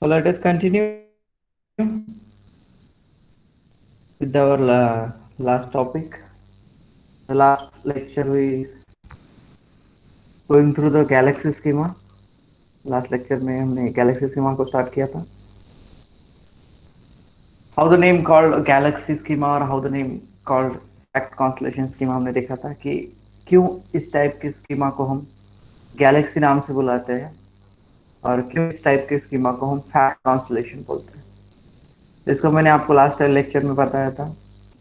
So let us continue with our last topic. The last lecture we going through the galaxy schema. Last lecture में हमने galaxy schema को start किया था. How the name called galaxy schema और how the name called fact constellation schema हमने देखा था कि क्यों इस टाइप की स्कीमा को हम गैलेक्सी नाम से बुलाते हैं और क्यों इस टाइप के स्कीमा को हम फैक्ट कॉन्स्टलेशन बोलते हैं. इसको मैंने आपको लास्ट लेक्चर में बताया था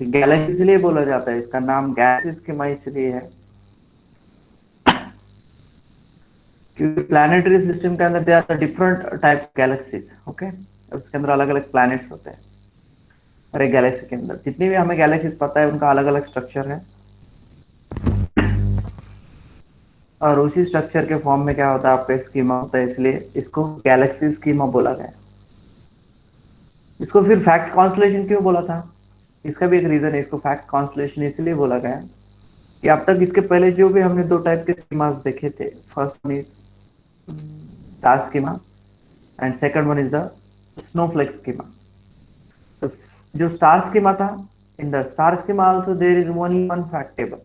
कि गैलेक्सी इसलिए बोला जाता है, इसका नाम गैलेक्सी स्कीमा इसलिए है क्योंकि प्लानिटरी सिस्टम के अंदर they are different type galaxies. Okay, उसके अंदर अलग अलग प्लैनेट्स होते हैं और एक गैलेक्सी के अंदर जितनी भी हमें गैलेक्सीज पता है उनका अलग अलग स्ट्रक्चर है और उसी स्ट्रक्चर के फॉर्म में क्या होता है आपका स्कीमा होता है, इसलिए इसको गैलेक्सी स्कीमा बोला गया. इसको फिर फैक्ट कॉन्स्टलेशन क्यों बोला था, इसका भी एक रीजन है. इसको फैक्ट कॉन्स्टलेशन इसलिए बोला गया कि अब तक इसके पहले जो भी हमने दो टाइप के स्कीमास देखे थे, first one is star schema and second one is the snowflake schema. तो जो स्टार स्कीमा था, in the star schema also there is only one fact table,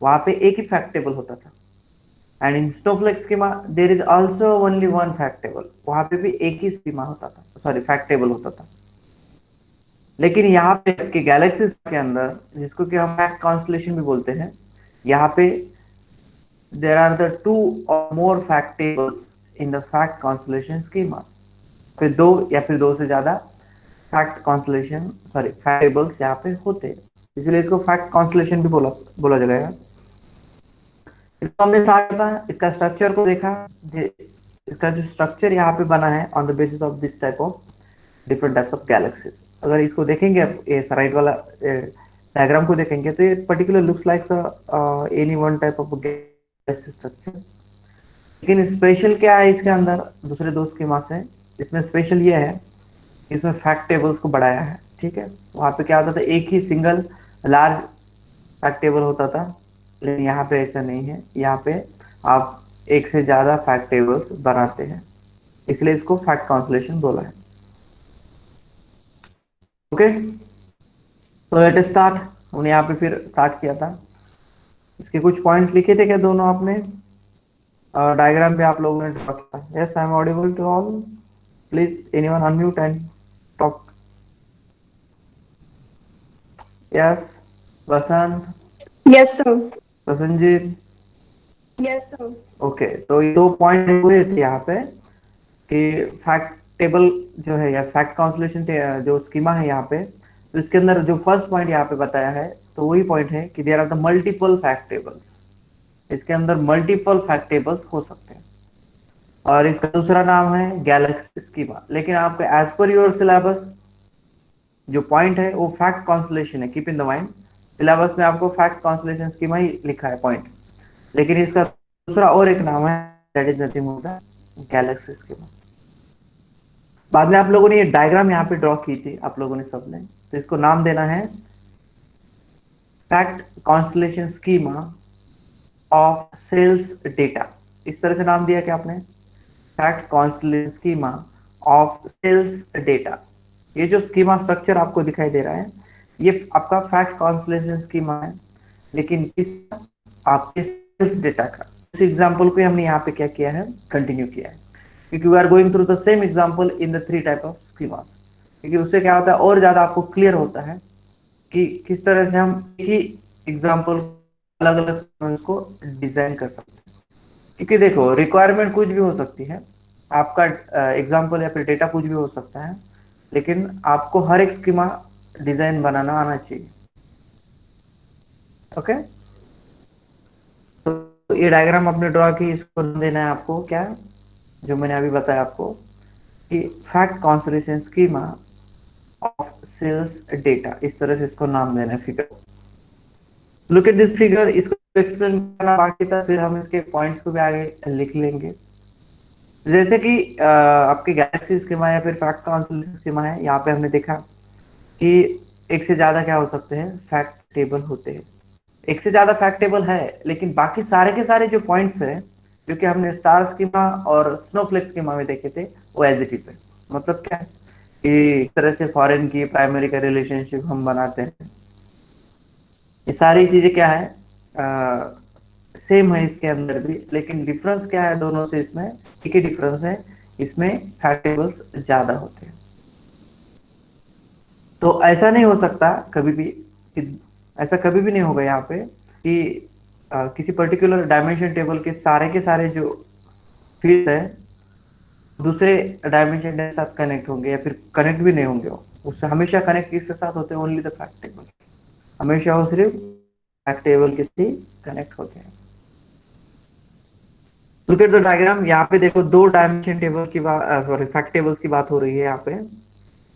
वहां पे एक ही फैक्ट टेबल होता था. And in snowflake schema there is also only one fact table, वहां पे भी एक ही स्कीमा होता था, सॉरी फैक्ट टेबल होता था. लेकिन यहाँ पे कि गैलेक्सीज के अंदर जिसको कि हम फैक्ट कॉन्स्टलेशन भी बोलते हैं, यहाँ पे देयर आर द टू और मोर fact tables in the fact constellation schema. फिर दो या फिर दो से ज्यादा fact constellation sorry fact tables यहाँ पे होते हैं, इसलिए इसको फैक्ट कॉन्स्टलेशन भी बोला बोला जाएगा. इसको हमने स्टार्ट किया, इसका स्ट्रक्चर को देखा. इसका जो स्ट्रक्चर यहाँ पे बना है on the basis of this type of different types of galaxies. अगर इसको देखेंगे आप, ये राइट वाला डायग्राम को देखेंगे तो ये particular looks like any one type of Galaxy structure. लेकिन स्पेशल क्या है इसके अंदर दूसरे दो स्कीमा से, इसमें स्पेशल ये है कि इसमें फैक्ट टेबल्स को बढ़ाया है. ठीक है, वहाँ पे क्या होता था, एक ही सिंगल लार्ज फैक्ट टेबल होता था, लेकिन यहाँ पे ऐसा नहीं है. यहाँ पे आप एक से ज्यादा फैक्ट टेबल्स बनाते हैं, इसलिए इसको फैक्ट कॉन्सलेशन बोला है. ओके, तो लेट स्टार्ट. हमने यहाँ पे फिर स्टार्ट किया था. इसके कुछ पॉइंट्स लिखे थे क्या दोनों आपने, डायग्राम पे आप लोगों ने ड्रॉ किया. Yes, I am audible to all. Please anyone unmute and talk. Yes, Vasant, Yes, sir. Prasanjit. Yes, sir. Okay, तो ये दो पॉइंट हुए थे यहाँ पे कि फैक्ट टेबल जो है या फैक्ट कॉन्सलेशन जो स्कीमा है यहाँ पे, तो इसके अंदर जो फर्स्ट पॉइंट यहाँ पे बताया है तो वही पॉइंट है कि there are the multiple fact tables. इसके अंदर मल्टीपल फैक्ट टेबल्स हो सकते हैं और इसका दूसरा नाम है गैलेक्सी स्कीमा. लेकिन आपके एज पर योर सिलेबस जो पॉइंट है वो फैक्ट कॉन्सलेशन है. Keep in the mind, syllabus में आपको फैक्ट कॉन्सलेशन स्कीमा ही लिखा है पॉइंट, लेकिन इसका दूसरा और एक नाम है, दैट इज नथिंग होता है गैलेक्सी स्कीमा. बाद में आप लोगों ने ये डायग्राम यहाँ पे ड्रॉ की थी आप लोगों ने सबने, तो इसको नाम देना है fact constellation schema of sales data. इस तरह से नाम दिया क्या आपने, fact constellation schema of sales data. ये जो स्कीमा स्ट्रक्चर आपको दिखाई दे रहा है ये आपका फैक्ट कॉन्स्टलेशन स्कीमा है, लेकिन इस आपके सेल्स डेटा का इस एग्जांपल को हमने यहाँ पे क्या किया है, कंटिन्यू किया है, क्योंकि we are going through the same example in the three type of schema. क्योंकि उससे क्या होता है और ज्यादा आपको क्लियर होता है कि किस तरह से हम एक ही एग्जांपल अलग अलग को डिजाइन कर सकते हैं. क्योंकि देखो रिक्वायरमेंट कुछ भी हो सकती है, आपका एग्जांपल या फिर डेटा कुछ भी हो सकता है, लेकिन आपको हर एक स्कीमा डिजाइन बनाना आना चाहिए. ओके, तो ये डायग्राम आपने ड्रॉ की, इसको देना है आपको क्या, जो मैंने अभी बताया आपको कि fact constellation schema of sales data. इस तरह से इसको नाम देना है figure. Look at this figure. इसको एक्सप्लेन करना बाकी था, फिर हम इसके पॉइंट्स को भी आगे लिख लेंगे. जैसे कि आपके गैलेक्सी स्कीमा या फिर फैक्ट कॉन्सलेशन स्कीमा है, यहाँ पे हमने देखा कि एक से ज्यादा क्या हो सकते हैं, फैक्ट टेबल होते हैं. एक से ज्यादा फैक्ट टेबल है, लेकिन बाकी सारे के सारे जो पॉइंट्स है जो कि हमने स्टार स्कीमा और स्नोफ्लेक स्कीमा में देखे थे वो एज इट इज है. मतलब क्या है कि इस तरह से फॉरेन की प्राइमरी का रिलेशनशिप हम बनाते हैं। ये सारी चीजें क्या है, सेम है इसके अंदर भी, लेकिन डिफरेंस क्या है दोनों से, इसमें एक ही डिफरेंस है, इसमें फैक्ट टेबल्स ज्यादा होते हैं। तो ऐसा नहीं हो सकता कभी भी कि, ऐसा कभी भी नहीं होगा यहाँ पे कि किसी पर्टिकुलर डायमेंशन टेबल के सारे जो फील्ड है दूसरे डायमेंशन के साथ कनेक्ट होंगे, या फिर कनेक्ट भी नहीं होंगे। वो उससे हमेशा कनेक्ट किसके साथ होते हैं, ओनली द फैक्ट टेबल। हमेशा वो सिर्फ फैक्ट टेबल के साथ कनेक्ट होते हैं। लुक एट द डायग्राम, यहाँ पे देखो दो डायमेंशन टेबल की बात, सॉरी फैक्ट टेबल्स की बात हो रही है यहाँ पे।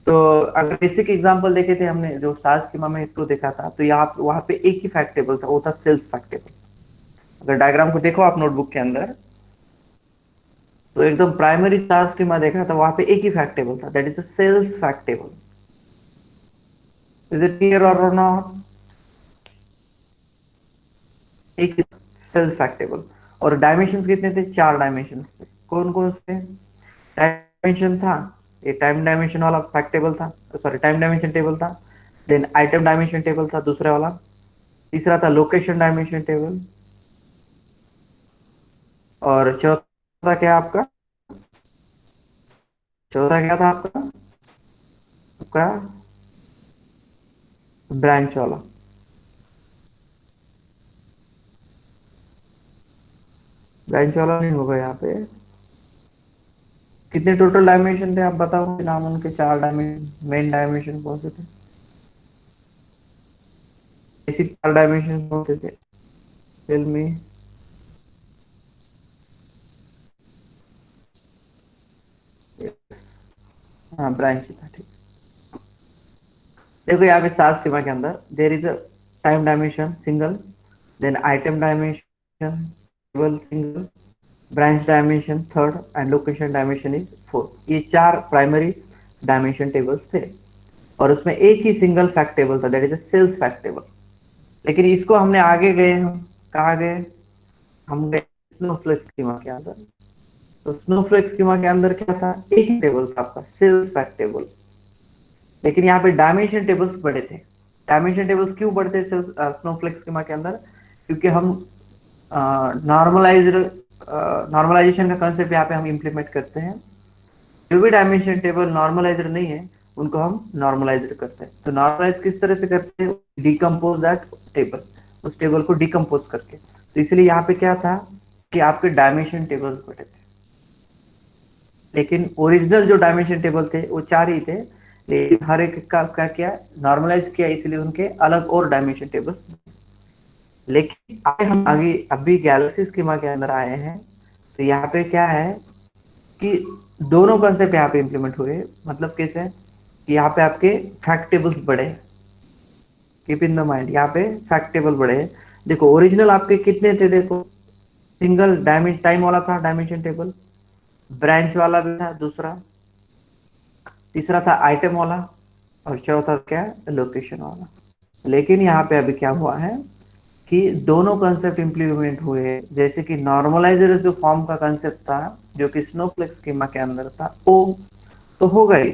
तो अगर बेसिक एग्जांपल देखे थे हमने जो स्टार स्कीमा में इसको देखा था, तो यहाँ वहां पे एक ही फैक्ट टेबल था, वो था सेल्स फैक्ट टेबल। अगर डायग्राम को देखो आप नोटबुक के अंदर, तो एकदम प्राइमरी स्टार स्कीमा देखा था, वहां पे एक ही फैक्ट टेबल था, that is the sales fact table. Is it clear or not? एक सेल्स फैक्ट टेबल। और डायमेंशन कितने थे, चार डायमेंशन थे। कौन कौन से डायमेंशन था, ये टाइम डायमेंशन वाला फैक्ट टेबल था, सॉरी टाइम डायमेंशन टेबल था। देन आइटम डायमेंशन टेबल था दूसरे वाला। तीसरा था लोकेशन डायमेंशन टेबल। और चौथा क्या आपका, चौथा क्या था आपका, आपका ब्रांच वाला। ब्रांच वाला नहीं होगा यहाँ पे। कितने टोटल डायमेंशन थे आप बताओ नाम उनके, चार डायमेंशन, मेन डायमेंशन कौन से थे, बेसिक चार डायमेंशन कौन से थे, टेल मी। हाँ ब्रांच था, ठीक। देखो यहाँ पे स्टार स्कीमा के अंदर there is a time dimension single, then item dimension table single, branch dimension third, and location dimension is fourth. ये चार प्राइमरी डायमेंशन टेबल्स थे, और उसमें एक ही सिंगल फैक्ट टेबल था, that is a sales fact table. लेकिन इसको हमने आगे गए, हम कहाँ गए, हम गए स्नोफ्लेक स्कीमा के अंदर। तो स्नोफ्लेक स्कीमा के अंदर क्या था, एक ही टेबल था आपका, सेल्स फैक्ट टेबल। लेकिन यहाँ पे डायमेंशन टेबल्स बड़े थे। डायमेंशन टेबल्स क्यों बड़े थे स्नोफ्लेक स्कीमा के अंदर, क्योंकि हम नॉर्मलाइज्ड नॉर्मलाइजेशन का कंसेप्ट यहाँ पे हम इम्प्लीमेंट करते हैं। जो भी डायमेंशन टेबल नॉर्मलाइज्ड नहीं है उनको हम नॉर्मलाइज्ड करते हैं। तो नॉर्मलाइज किस तरह से करते हैं, डिकम्पोज दैट टेबल, उस टेबल को डिकम्पोज करके। तो इसलिए यहाँ पे क्या था कि आपके डायमेंशन टेबल्स बड़े थे, लेकिन ओरिजिनल जो डायमेंशन टेबल थे वो चार ही थे, लेकिन हर एक का क्या किया, नॉर्मलाइज किया, इसलिए उनके अलग और डायमेंशन टेबल्स। लेकिन आगे हम आगे अभी गैलेक्सी स्कीमा के अंदर आए हैं, तो यहाँ पे क्या है कि दोनों कंसेप्ट यहाँ पे इंप्लीमेंट हुए। मतलब कैसे कि यहाँ पे आपके फैक्ट टेबल्स बढ़े, कीप इन द माइंड यहाँ पे फैक्ट टेबल बढ़े। देखो ओरिजिनल आपके कितने थे, देखो सिंगल डायमेंशन टाइम वाला था डायमेंशन टेबल, ब्रांच वाला भी था दूसरा, तीसरा था आइटम वाला, और चौथा क्या, लोकेशन वाला। लेकिन यहाँ पे अभी क्या हुआ है कि दोनों कंसेप्ट इंप्लीमेंट हुए। जैसे कि नॉर्मलाइजर जो फॉर्म का कंसेप्ट था, जो कि स्नोफ्लेक्स स्कीमा के अंदर था, वो तो हो गई,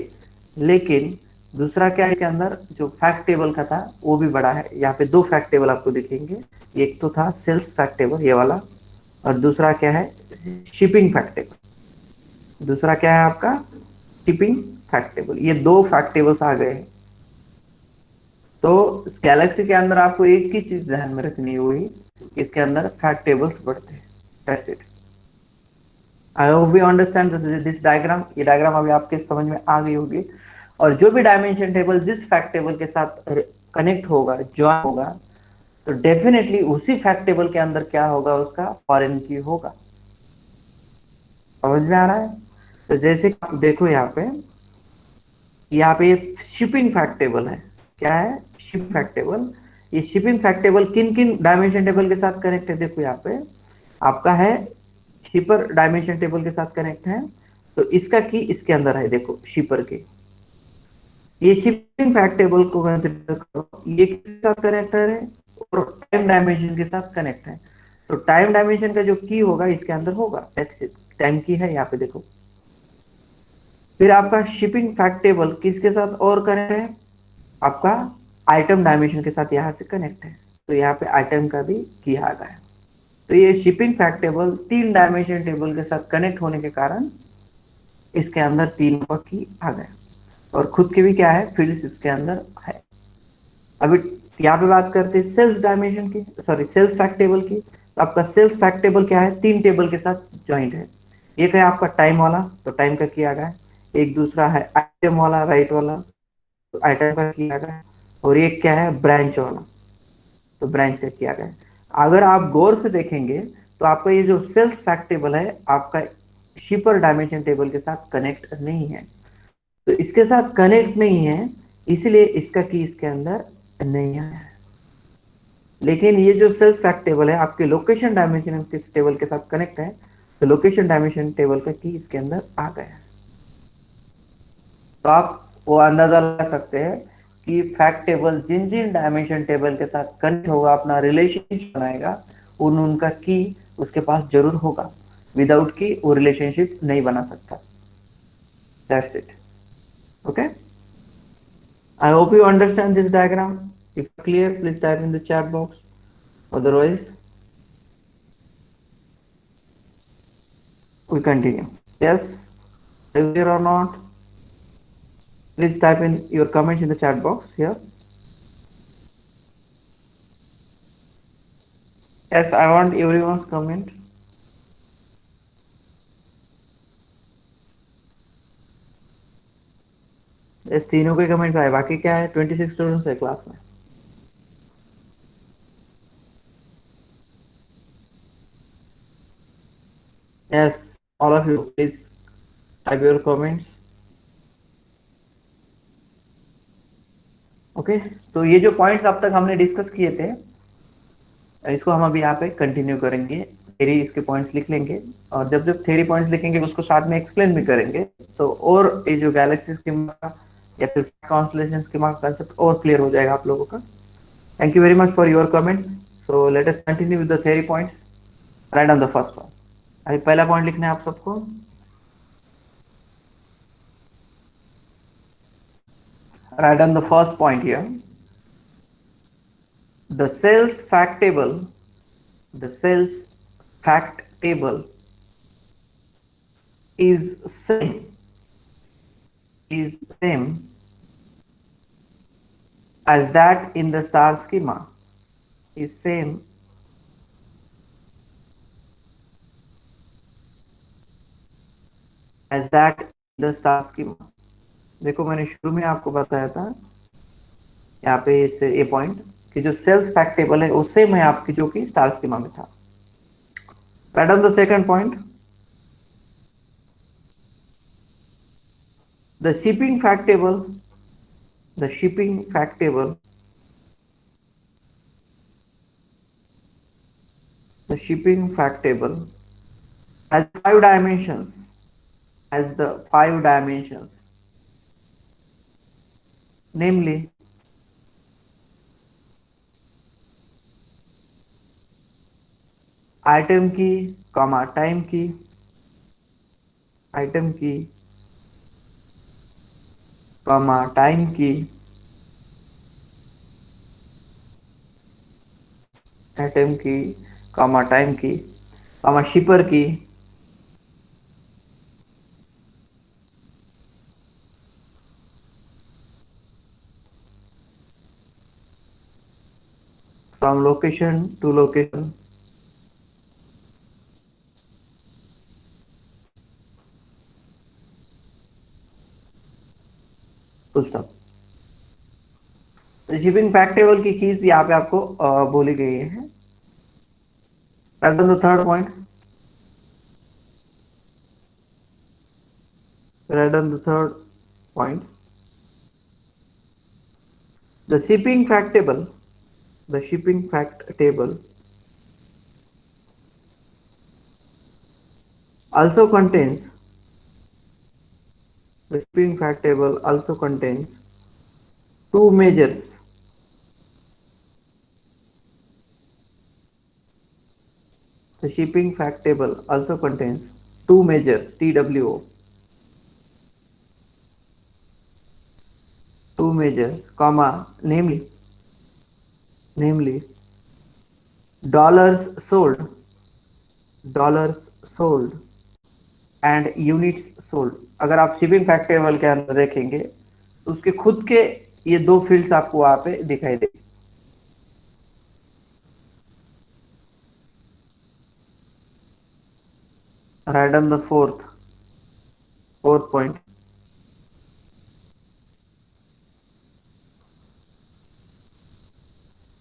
लेकिन दूसरा क्या है के अंदर जो फैक्ट टेबल का था वो भी बड़ा है। यहाँ पे दो फैक्ट टेबल आपको दिखेंगे, एक तो था सेल्स फैक्ट टेबल ये वाला, और दूसरा क्या है, शिपिंग फैक्ट टेबल। दूसरा क्या है आपका, शिपिंग फैक्ट टेबल। ये दो फैक्ट टेबल्स आ गए हैं। तो गैलेक्सी के अंदर आपको एक ही चीज ध्यान में रखनी हुई, इसके अंदर फैक्ट टेबल्स बढ़ते हैं, that's it. I hope you understand this diagram. ये डायग्राम अभी आपके समझ में आ गई होगी। और जो भी डायमेंशन टेबल जिस फैक्ट टेबल के साथ कनेक्ट होगा, ज्वाइन होगा, तो डेफिनेटली उसी फैक्ट टेबल के अंदर क्या होगा, उसका फॉरेन की होगा। समझ में आ रहा है? तो जैसे कि आप देखो यहाँ पे शिपिंग फैक्ट टेबल है। क्या है, शिपिंग फैक्ट टेबल। ये शिपिंग फैक्ट टेबल किन किन डायमेंशन टेबल के साथ कनेक्ट है, देखो यहाँ पे आपका है शिपर डायमेंशन टेबल के साथ कनेक्ट है। तो इसका की इसके अंदर है, देखो शिपर के, ये शिपिंग फैक्ट टेबल को कंसिडर करो, ये किसके साथ कनेक्टर है, और टाइम डायमेंशन के साथ कनेक्ट है। तो टाइम डायमेंशन का जो की होगा इसके अंदर होगा, टाइम की है यहाँ पे देखो। फिर आपका शिपिंग फैक्ट टेबल किसके साथ और कनेक्ट है, आपका आइटम डायमेंशन के साथ यहाँ से कनेक्ट है। तो यहाँ पे आइटम का भी की आ गया है। तो ये shipping fact table 3 dimension table के साथ कनेक्ट होने के कारण इसके अंदर 3 की आ गए, और खुद के भी क्या है, फील्ड्स इसके अंदर है। अभी यहाँ पे बात करते हैं सेल्स डायमेंशन की, सॉरी सेल्स फैक्ट टेबल की। तो आपका सेल्स फैक्ट टेबल क्या है, 3 टेबल के साथ ज्वाइंट है। एक है आपका टाइम वाला, तो टाइम का किया गया है। एक दूसरा है आइटम वाला, राइट वाला, तो आइटम का किया गया है। और एक क्या है, ब्रांच वाला, तो ब्रांच का किया गया है। अगर आप गौर से देखेंगे तो आपका ये जो सेल्स फैक्ट टेबल है आपका शिपर डायमेंशन टेबल के साथ कनेक्ट नहीं है। तो इसके साथ कनेक्ट नहीं है, इसलिए इसका की इसके अंदर नहीं है। लेकिन ये जो सेल्स फैक्ट टेबल है आपके लोकेशन डायमेंशन के टेबल के साथ कनेक्ट है, तो लोकेशन डायमेंशन टेबल का की इसके अंदर आ गया है। तो आप वो अंदाजा लगा सकते हैं कि फैक्ट टेबल जिन जिन डायमेंशन टेबल के साथ कनेक्ट होगा, अपना रिलेशनशिप बनाएगा, उन उनका की उसके पास जरूर होगा। विदाउट की वो रिलेशनशिप नहीं बना सकता। That's it. Okay, I hope you understand this diagram. If clear please type in the chat box, otherwise we continue. Yes, clear or not, please type in your comments in the chat box here. Yes, I want everyone's comment. इस तीनों के comments आए, बाकी क्या है, 26 students है class में। Yes, all of you please type your comments. Okay, तो ये जो पॉइंट्स अब तक हमने डिस्कस किए थे, इसको हम अभी यहाँ पे कंटिन्यू करेंगे। थ्योरी इसके पॉइंट्स लिख लेंगे, और जब जब थ्योरी पॉइंट्स लिखेंगे उसको साथ में एक्सप्लेन भी करेंगे। तो और ये जो गैलेक्सी स्कीमा का या फिर कॉन्स्टलेशन स्कीमा का कंसेप्ट और क्लियर हो जाएगा आप लोगों का। Thank you very much for your comments. So let us continue with the theory points. Right on the first one. अभी पहला पॉइंट लिखना है आप सबको। Right on the first point here, the sales fact table, the sales fact table is same as that in the star schema, is same as that in the star schema। देखो मैंने शुरू में आपको बताया था यहाँ पे इस ये पॉइंट कि जो सेल्स फैक्ट टेबल है वो सेम है आपकी जो कि स्टार स्कीमा में था। Right on the second point, the shipping fact table, the shipping fact table, the shipping fact table has 5 dimensions, has the 5 dimensions, namely item key, comma time key, item key, comma time key, item key, comma time key, comma shipper key, from location to location, full stop. Shipping fact table की keys यहाँ पे आपको बोली गई है। Third point, right on the third point, the shipping fact table, the shipping fact table also contains, the shipping fact table also contains 2 measures, the shipping fact table also contains 2 measures, TWO, two measures, comma, namely dollars sold, dollars sold and units sold. अगर आप shipping fact table के अंदर देखेंगे तो उसके खुद के ये दो फील्ड्स आपको वहां पे दिखाई दे। Right on the fourth point.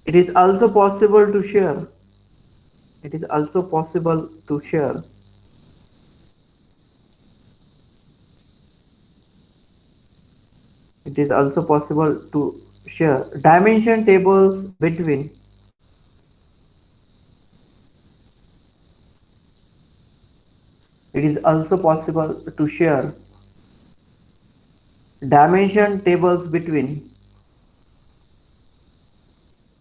It is also possible to share, it is also possible to share it is also possible to share dimension tables between, it is also possible to share dimension tables between,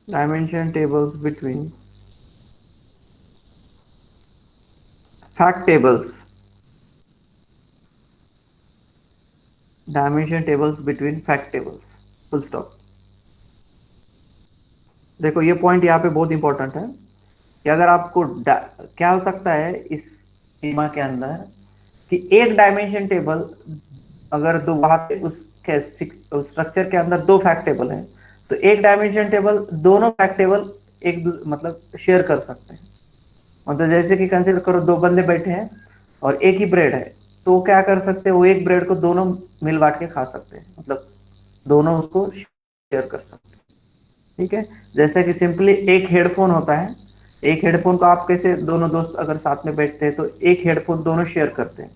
dimension tables between fact tables, dimension tables between fact tables, full stop। देखो ये point यहाँ पे बहुत important है कि अगर आपको क्या हो सकता है इस सीमा के अंदर कि एक डायमेंशन टेबल, अगर दो वहां पे उसके स्ट्रक्चर के अंदर दो फैक्ट टेबल है तो एक डायमेंशन टेबल दोनों फैक्ट टेबल मतलब शेयर कर सकते हैं। मतलब जैसे कि कंसीडर करो दो बंदे बैठे हैं और एक ही ब्रेड है, तो वो क्या कर सकते हैं, वो एक ब्रेड को दोनों मिल बांट के खा सकते हैं, मतलब दोनों उसको शेयर कर सकते हैं। ठीक है, जैसे कि सिंपली एक हेडफोन होता है, एक हेडफोन को आप कैसे दोनों दोस्त अगर साथ में बैठते हैं तो एक हेडफोन दोनों शेयर करते हैं।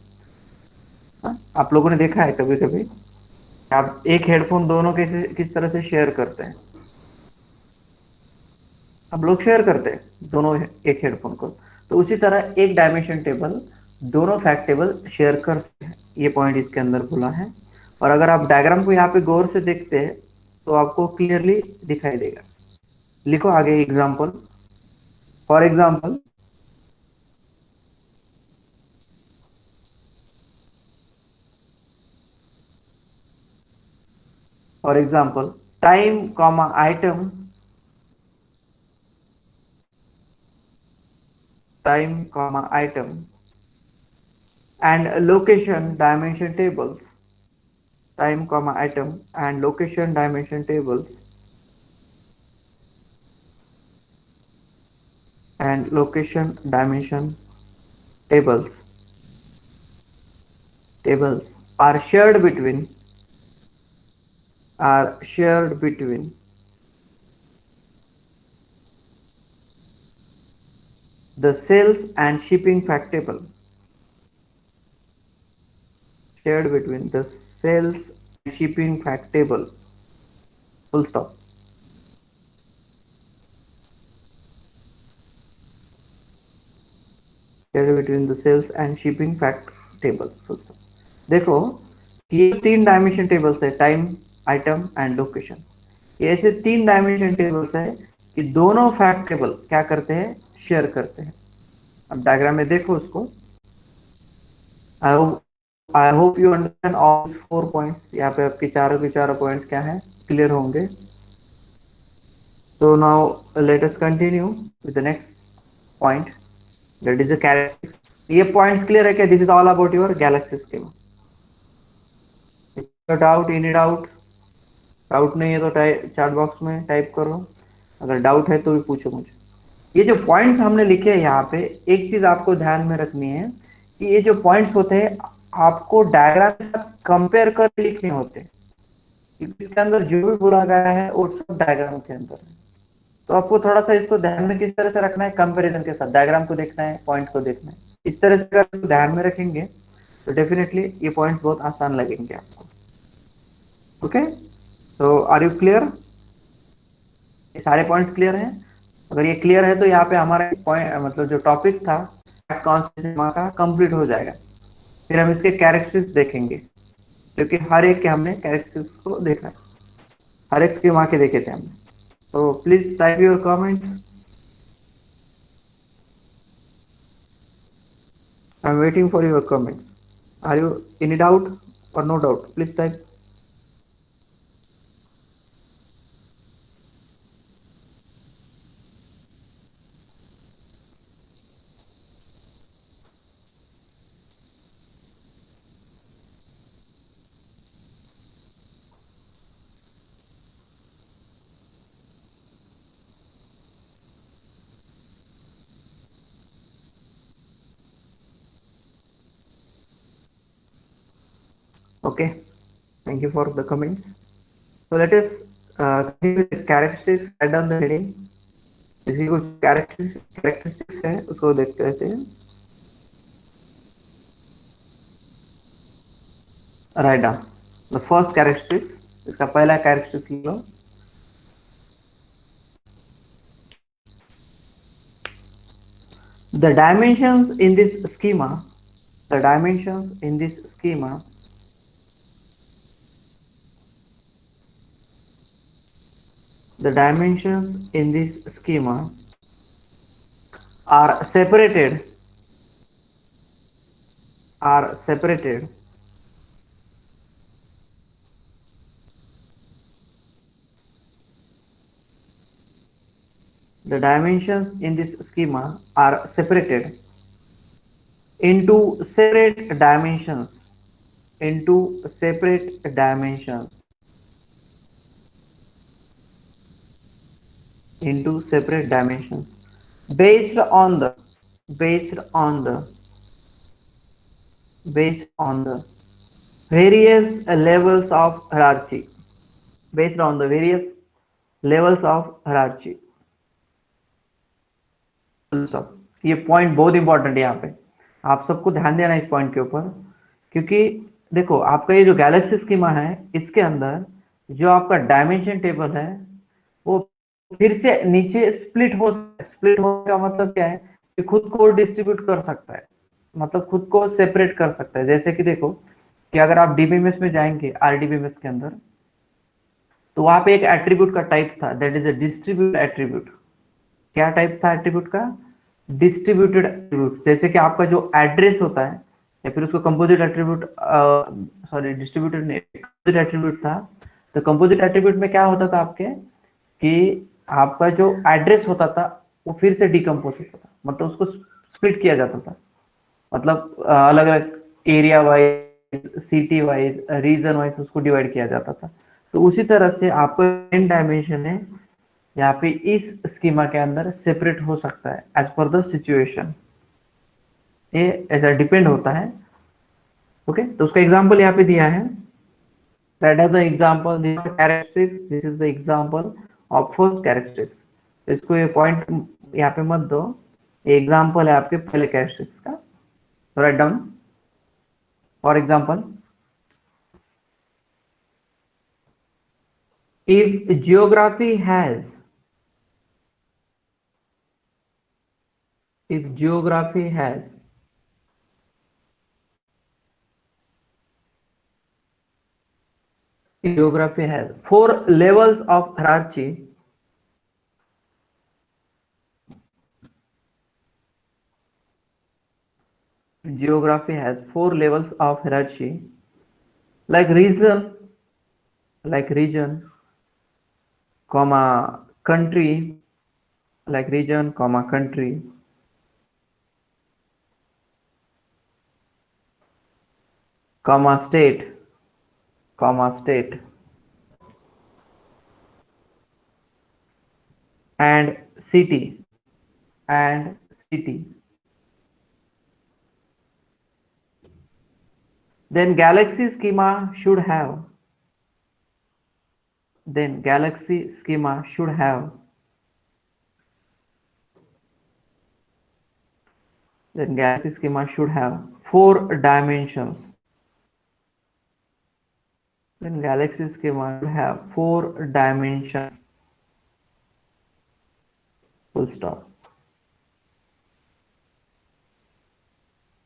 हाँ? आप लोगों ने देखा है कभी कभी आप एक हेडफोन दोनों कैसे किस तरह से शेयर करते हैं, हम लोग शेयर करते हैं दोनों एक हेडफोन को। तो उसी तरह एक डायमेंशन टेबल दोनों फैक्ट टेबल शेयर करते हैं, ये पॉइंट इसके अंदर बोला है। और अगर आप डायग्राम को यहाँ पे गौर से देखते हैं तो आपको क्लियरली दिखाई देगा। लिखो आगे example. For example, for example time comma item, time comma item and location dimension tables, time comma item and location dimension tables and location dimension tables tables are shared between the sales and shipping fact table, shared between the sales and shipping fact table, full stop। shared between the sales and shipping fact table, full stop। देखो ये तीन dimension tables है, time item and location. ये ऐसे तीन dimension tables है कि दोनों फैक्ट टेबल क्या करते हैं, शेयर करते हैं। अब डायग्राम में देखो उसको। I hope you understand all 4 points. यहाँ पे आपके चारों के चारों पॉइंट क्या है, क्लियर होंगे। तो now let us continue with the next point, that is the characteristics. ये पॉइंट्स क्लियर है क्या? This is all about your Galaxy schema. Doubt, any doubt? Doubt नहीं है तो चैट बॉक्स में टाइप करो, अगर डाउट है तो भी पूछो मुझे। ये जो पॉइंट्स हमने लिखे हैं यहाँ पे, एक चीज आपको ध्यान में रखनी है कि ये जो पॉइंट्स होते हैं आपको डायग्राम के साथ कंपेयर कर लिखने होते हैं, क्योंकि इसके अंदर जो भी बोला गया है वो सब डायग्राम के अंदर है। तो आपको थोड़ा सा इसको ध्यान में किस तरह से रखना है, कंपेरिजन के साथ डायग्राम को देखना है, पॉइंट को देखना है। इस तरह से अगर ध्यान में रखेंगे तो डेफिनेटली ये पॉइंट्स बहुत आसान लगेंगे आपको। ओके, तो आर यू क्लियर? ये सारे पॉइंट्स क्लियर हैं? अगर ये क्लियर है तो यहाँ पे हमारा पॉइंट मतलब जो टॉपिक था कॉन्स्टेंट का कंप्लीट हो जाएगा। फिर हम इसके कैरेक्टरिस्टिक्स देखेंगे, क्योंकि हर एक के हमने कैरेक्टरिस्टिक्स को देखा है, हर एक स्कीमा के देखे थे हमने। तो please type your comments, I am waiting for your comments. Are you any doubt or no doubt? Please type. Okay, thank you for the comments. So let us continue with the characteristics. Write down the heading. इसकी कुछ characteristics है उसको देखते रहते हैं. Right down the first characteristics. इसका पहला characteristics लिख लो. The dimensions in this schema, the dimensions in this schema the dimensions in this schema are separated are separated the dimensions in this schema are separated into separate dimensions into separate dimensions into separate dimensions based on the based on the based on the various levels of hierarchy based on the various levels of hierarchy. Stop. ये point बहुत important है. यहाँ पे आप सबको ध्यान देना इस पॉइंट के ऊपर, क्योंकि देखो आपका ये जो गैलेक्सी स्कीमा है इसके अंदर जो आपका डायमेंशन टेबल है वो फिर से नीचे स्प्लिट होने का मतलब क्या है कि खुद को डिस्ट्रीब्यूट कर सकता है, मतलब खुद को सेपरेट कर सकता है. जैसे कि देखो कि अगर आप डीबीएमएस में जाएंगे आरडीबीएमएस के अंदर तो वहां पे एक एट्रीब्यूट का टाइप था that is a distribute attribute. क्या टाइप था एट्रीब्यूट का? Distributed attribute. जैसे कि आपका जो एड्रेस होता है या फिर उसको composite attribute sorry distributed composite attribute था. तो कंपोजिट एट्रीब्यूट में क्या होता था आपके कि आपका जो एड्रेस होता था वो फिर से डिकम्पोज होता था, मतलब उसको स्प्लिट किया जाता था, मतलब अलग अलग area wise city wise region wise उसको डिवाइड किया जाता था. तो उसी तरह से आपको n डायमेंशन है यहाँ पे इस स्कीमा के अंदर सेपरेट हो सकता है एज पर द सिचुएशन. ये ऐसा डिपेंड होता है. ओके तो उसका एग्जांपल यहाँ पे दिया है. That is the example this characteristics. This is the example of first characteristics. इसको ये पॉइंट यहाँ पे मत दो, ये एग्जांपल है आपके पहले कैरेक्टरिस्टिक्स का. Write down. For example if geography has if geography has if geography has 4 levels of hierarchy, geography has 4 levels of hierarchy like region comma country, like region comma country, comma state and city. Then galaxy schema should have four dimensions. Then galaxy schema should have 4 dimensions. Full stop.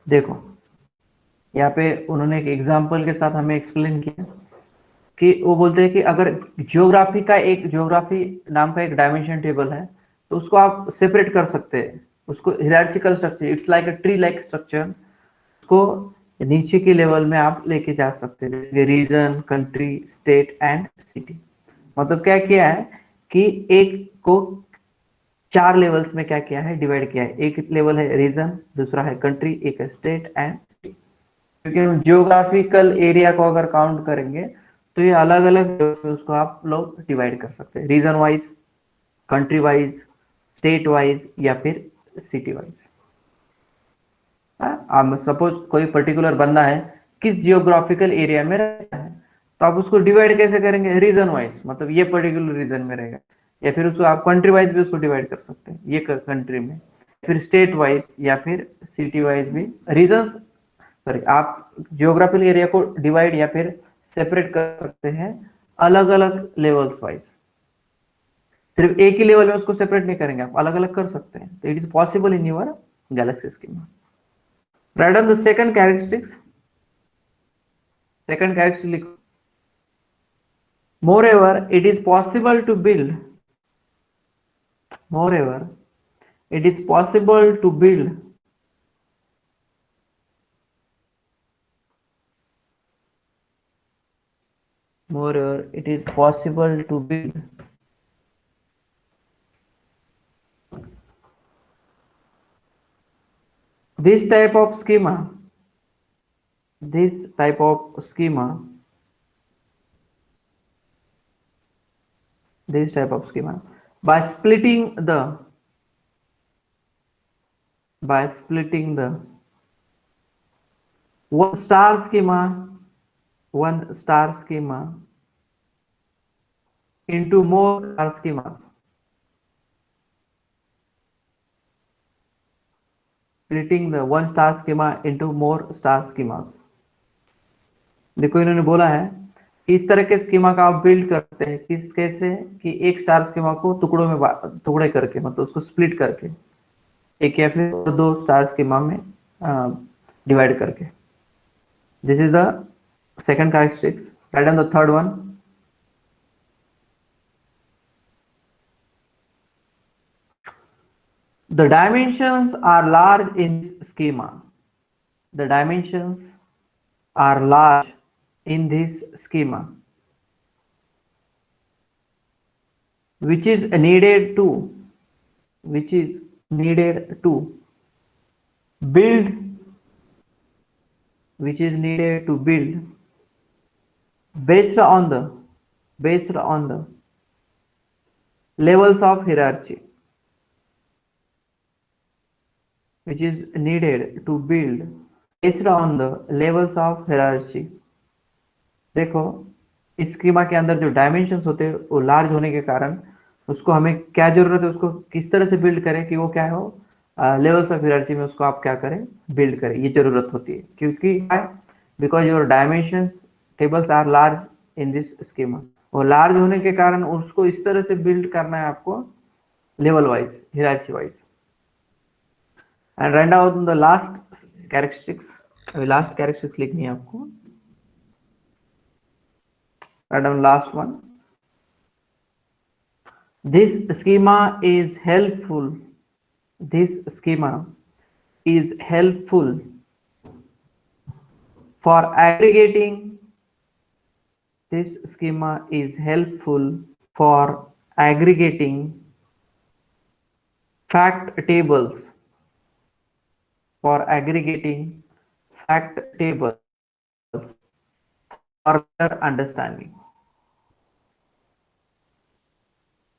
देखो यहाँ पे उन्होंने एक example के साथ हमें explain किया कि वो बोलते हैं कि अगर ज्योग्राफी नाम का एक डायमेंशन टेबल है तो उसको आप सेपरेट कर सकते हैं. उसको hierarchical structure, it's like a tree like structure, उसको नीचे के लेवल में आप लेके जा सकते हैं, जैसे region, country, state and city. मतलब क्या किया है कि एक को 4 लेवल्स में क्या किया है, डिवाइड किया है. एक लेवल है रीजन, दूसरा है कंट्री, एक है स्टेट एंड सिटी. क्योंकि हम जियोग्राफिकल एरिया को अगर काउंट करेंगे तो ये अलग अलग उसको आप लोग डिवाइड कर सकते हैं, region wise, country wise, state wise या फिर सिटी वाइज. आप सपोज कोई पर्टिकुलर बंदा है किस जियोग्राफिकल एरिया में रहता है। तो आप उसको डिवाइड कैसे करेंगे, रीजन वाइज, मतलब ये पर्टिकुलर रीजन में रहेगा, या फिर उसको आप कंट्री वाइज भी उसको डिवाइड कर सकते हैं, ये कंट्री में, फिर स्टेट वाइज या फिर सिटी वाइज भी रीजन, सॉरी, आप जियोग्राफिकल एरिया को डिवाइड या फिर सेपरेट कर सकते हैं अलग अलग लेवल्स वाइज। सिर्फ एक ही लेवल में उसको सेपरेट नहीं करेंगे, आप अलग अलग कर सकते हैं। तो it is possible in your Galaxy schema. Right down the second characteristics, second characteristic लिखो, moreover it is possible to build, moreover it is possible to build moreover it is possible to build this type of schema, this type of schema, this type of schema by splitting the, by splitting the one star schema, one star schema into more star schemas, splitting the one star schema into more star schemas। देखो इन्होंने बोला है इस तरह के schema का आप build करते हैं, किस कैसे, कि एक स्टार स्कीमा को टुकड़ों में टुकड़े करके, मतलब उसको स्प्लिट करके, एक या फिर दो स्टार स्कीमा में डिवाइड करके। This is the second characteristics. Right on the third one, the dimensions are large in this schema, the dimensions are large in this schema, which is needed to, which is needed to build, which is needed to build based on the, based on the levels of hierarchy, which is needed to build based on the levels of hierarchy। देखो इस schema के अंदर जो dimensions होते हैं वो large होने के कारण उसको हमें क्या जरूरत है, उसको किस तरह से बिल्ड करें कि वो क्या हो, लेवल्स ऑफ हियरार्ची में उसको आप क्या करें, बिल्ड करें, ये जरूरत होती है। क्योंकि because your dimensions tables are large in this schema, वो लार्ज होने के कारण उसको इस तरह से बिल्ड करना है आपको level wise, hierarchy wise. And write down the last characteristics, अभी लास्ट कैरेक्टरिस्टिक्स लिखनी है आपको। Write down last one, this schema is helpful, this schema is helpful for aggregating, this schema is helpful for aggregating fact tables, for aggregating fact tables for better understanding।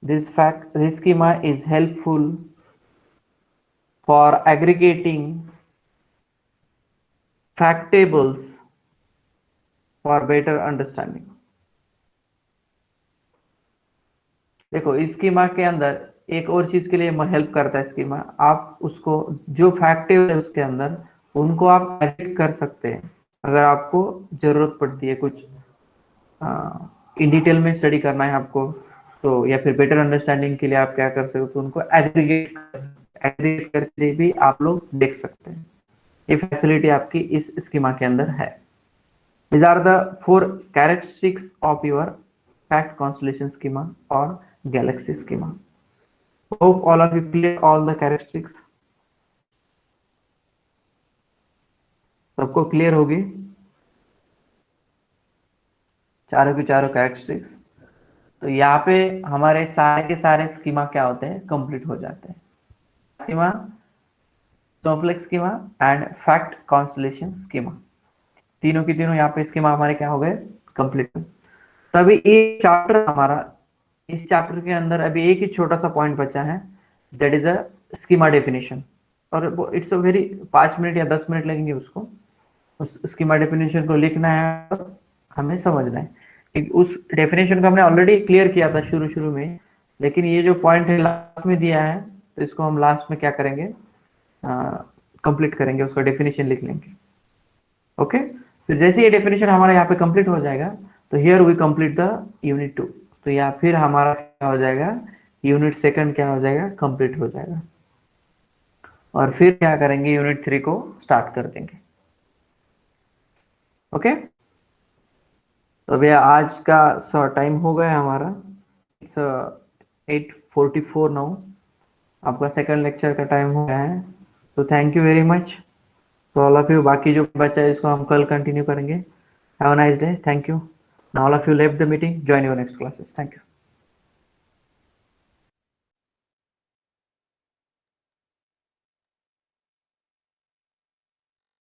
This schema is helpful for aggregating fact tables for better understanding। देखो इस schema के अंदर एक और चीज के लिए help करता है स्कीमा, आप उसको जो फैक्ट टेबल है उसके अंदर उनको आप एडिट कर सकते हैं अगर आपको जरूरत पड़ती है, कुछ इन डिटेल में स्टडी करना है आपको, तो या फिर बेटर अंडरस्टैंडिंग के लिए आप क्या कर सकते हो, तो उनको एग्रीगेट करके भी आप लोग देख सकते हैं। ये फैसिलिटी आपकी इस स्कीमा के अंदर है। These are the 4 characteristics of your fact constellation schema or galaxy schema। Hope all of you clear all the characteristics, सबको क्लियर होगी चारों की चारों कैरेक्टरिस्टिक्स। तो यहाँ पे हमारे सारे के सारे स्कीमा क्या होते हैं, कंप्लीट हो जाते हैं। Schema, Snowflake schema and fact constellation schema, तीनों की तीनों यहाँ पे स्कीमा हमारे क्या हो गए, कंप्लीट। तभी एक चैप्टर हमारा, इस चैप्टर के अंदर अभी एक ही छोटा सा पॉइंट बचा है, that is a schema definition. और इट्स अ वेरी 5 मिनट या 10 मिनट लगेंगे उसको, उस स्कीमा डेफिनेशन को लिखना है और हमें समझना है कि उस डेफिनेशन को हमने ऑलरेडी क्लियर किया था शुरू शुरू में, लेकिन ये जो पॉइंट है लास्ट में दिया है, तो इसको हम लास्ट में क्या करेंगे, कंप्लीट करेंगे, उसका डेफिनेशन लिख लेंगे। ओके, फिर जैसे ये डेफिनेशन हमारा यहाँ पे कंप्लीट हो जाएगा, तो here we complete the unit 2। तो या फिर हमारा क्या हो जाएगा, यूनिट सेकंड क्या हो जाएगा, कंप्लीट हो जाएगा। और फिर क्या करेंगे, यूनिट 3 को स्टार्ट कर देंगे। ओके, तो भैया आज का टाइम हो गया हमारा, इट्स 8:44 नाउ। आपका सेकंड लेक्चर का टाइम हो गया है, तो thank you very much to all of you. बाकी जो बचा है इसको हम कल कंटिन्यू करेंगे। Have a nice day, thank you. Now all of you leave the meeting, join your next classes, thank you.